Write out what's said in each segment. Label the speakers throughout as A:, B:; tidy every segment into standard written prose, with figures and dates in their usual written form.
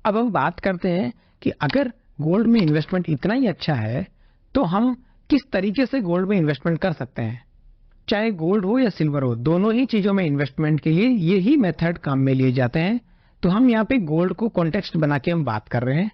A: अब हम बात करते हैं कि अगर गोल्ड में इन्वेस्टमेंट इतना ही अच्छा है तो हम किस तरीके से गोल्ड में इन्वेस्टमेंट कर सकते हैं। चाहे गोल्ड हो या सिल्वर हो, दोनों ही चीजों में इन्वेस्टमेंट के लिए ये ही मेथड काम में लिए जाते हैं। तो हम यहाँ पे गोल्ड को कॉन्टेक्स्ट बना के हम बात कर रहे हैं।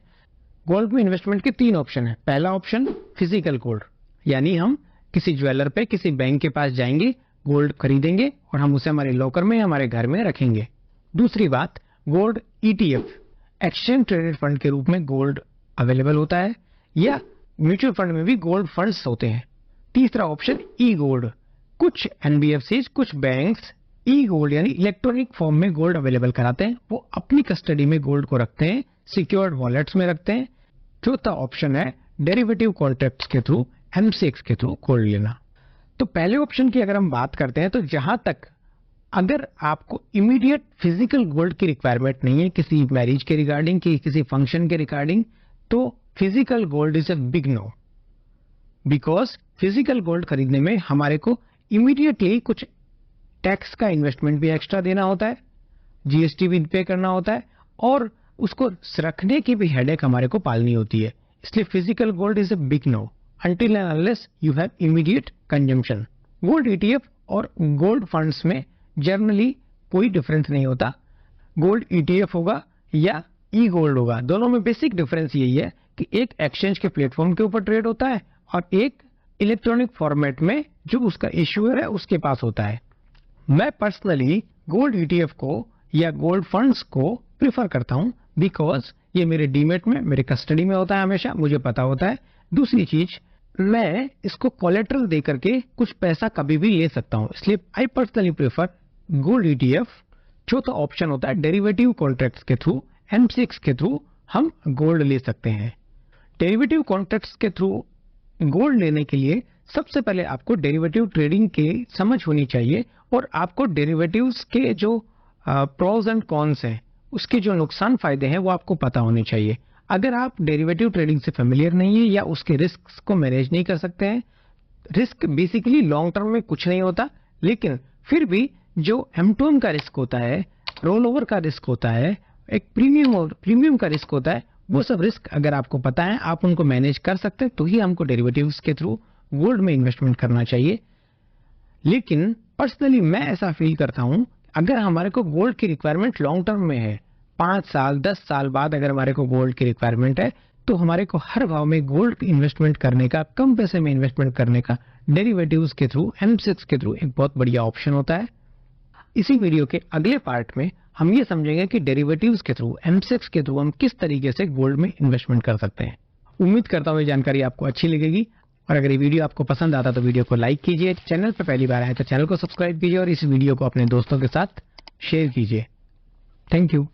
A: गोल्ड में इन्वेस्टमेंट के 3 ऑप्शन है। पहला ऑप्शन फिजिकल गोल्ड, यानी हम किसी ज्वेलर पे, किसी बैंक के पास जाएंगे, गोल्ड खरीदेंगे और हम उसे हमारे लॉकर में, हमारे घर में रखेंगे। दूसरी बात, gold ETF, exchange traded fund के रूप में गोल्ड अवेलेबल होता है, या म्यूचुअल फंड में भी गोल्ड फंड्स होते हैं। तीसरा ऑप्शन ई गोल्ड, कुछ एनबीएफसी, कुछ बैंक्स ई गोल्ड यानी इलेक्ट्रॉनिक फॉर्म में गोल्ड अवेलेबल कराते हैं। वो अपनी कस्टडी में गोल्ड को रखते हैं, सिक्योर्ड वॉलेट्स में रखते हैं। चौथा ऑप्शन है डेरिवेटिव कॉन्ट्रैक्ट्स के थ्रू, एमसीएक्स के थ्रू गोल्ड लेना। तो पहले ऑप्शन की अगर हम बात करते हैं तो जहां तक अगर आपको इमीडिएट फिजिकल गोल्ड की रिक्वायरमेंट नहीं है, किसी मैरिज के रिगार्डिंग, किसी फंक्शन के रिगार्डिंग, तो physical gold is a big no. Because physical gold खरीदने में हमारे को इमीडिएटली कुछ टैक्स का इन्वेस्टमेंट भी एक्स्ट्रा देना होता है, जीएसटी भी पे करना होता है, और उसको रखने की भी हेडेक हमारे को पालनी होती है। इसलिए physical gold is a big no until and unless you have immediate consumption। Gold ETF और गोल्ड फंड्स में जनरली कोई डिफरेंस नहीं होता। गोल्ड ईटीएफ होगा या ई गोल्ड होगा, दोनों में बेसिक डिफरेंस यही है कि एक एक्सचेंज के प्लेटफॉर्म के ऊपर ट्रेड होता है और एक इलेक्ट्रॉनिक फॉर्मेट में जो उसका इश्यूअर है उसके पास होता है। मैं पर्सनली गोल्ड ईटीएफ को या गोल्ड फंड्स को प्रिफर करता हूं, बिकॉज ये मेरे डीमेट में, मेरे कस्टडी में होता है, हमेशा मुझे पता होता है। दूसरी चीज, मैं इसको कोलेटरल दे करके कुछ पैसा कभी भी ले सकता हूं, इसलिए I personally prefer gold ETF. चौथा ऑप्शन होता है डेरिवेटिव कॉन्ट्रैक्ट्स के थ्रू, एमसीएक्स के थ्रू हम गोल्ड ले सकते हैं। डेरिवेटिव कॉन्ट्रैक्ट्स के थ्रू गोल्ड लेने के लिए सबसे पहले आपको डेरिवेटिव ट्रेडिंग की समझ होनी चाहिए और आपको डेरिवेटिव्स के जो प्रोज एंड कॉन्स हैं, उसके जो नुकसान फायदे हैं वो आपको पता होने चाहिए। अगर आप डेरिवेटिव ट्रेडिंग से फेमिलियर नहीं है या उसके रिस्क को मैनेज नहीं कर सकते हैं, रिस्क बेसिकली लॉन्ग टर्म में कुछ नहीं होता, लेकिन फिर भी जो एम2एम का रिस्क होता है, रोल ओवर का रिस्क होता है, एक प्रीमियम का रिस्क होता है, वो सब रिस्क अगर आपको पता है, आप उनको मैनेज कर सकते हैं, तो ही हमको डेरिवेटिव्स के थ्रू गोल्ड में इन्वेस्टमेंट करना चाहिए। लेकिन पर्सनली मैं ऐसा फील करता हूं, अगर हमारे को गोल्ड की रिक्वायरमेंट लॉन्ग टर्म में है, 5 साल 10 साल बाद अगर हमारे को गोल्ड की रिक्वायरमेंट है, तो हमारे को हर भाव में गोल्ड इन्वेस्टमेंट करने का, कम पैसे में इन्वेस्टमेंट करने का डेरिवेटिव्स के थ्रू, एमसीएक्स के थ्रू एक बहुत बढ़िया ऑप्शन होता है। इसी वीडियो के अगले पार्ट में हम ये समझेंगे कि डेरिवेटिव्स के थ्रू, एमसीएक्स के थ्रू हम किस तरीके से गोल्ड में इन्वेस्टमेंट कर सकते हैं। उम्मीद करता हूँ ये जानकारी आपको अच्छी लगेगी, और अगर ये वीडियो आपको पसंद आता तो वीडियो को लाइक कीजिए, चैनल पर पहली बार आए तो चैनल को सब्सक्राइब कीजिए और इस वीडियो को अपने दोस्तों के साथ शेयर कीजिए। Thank you.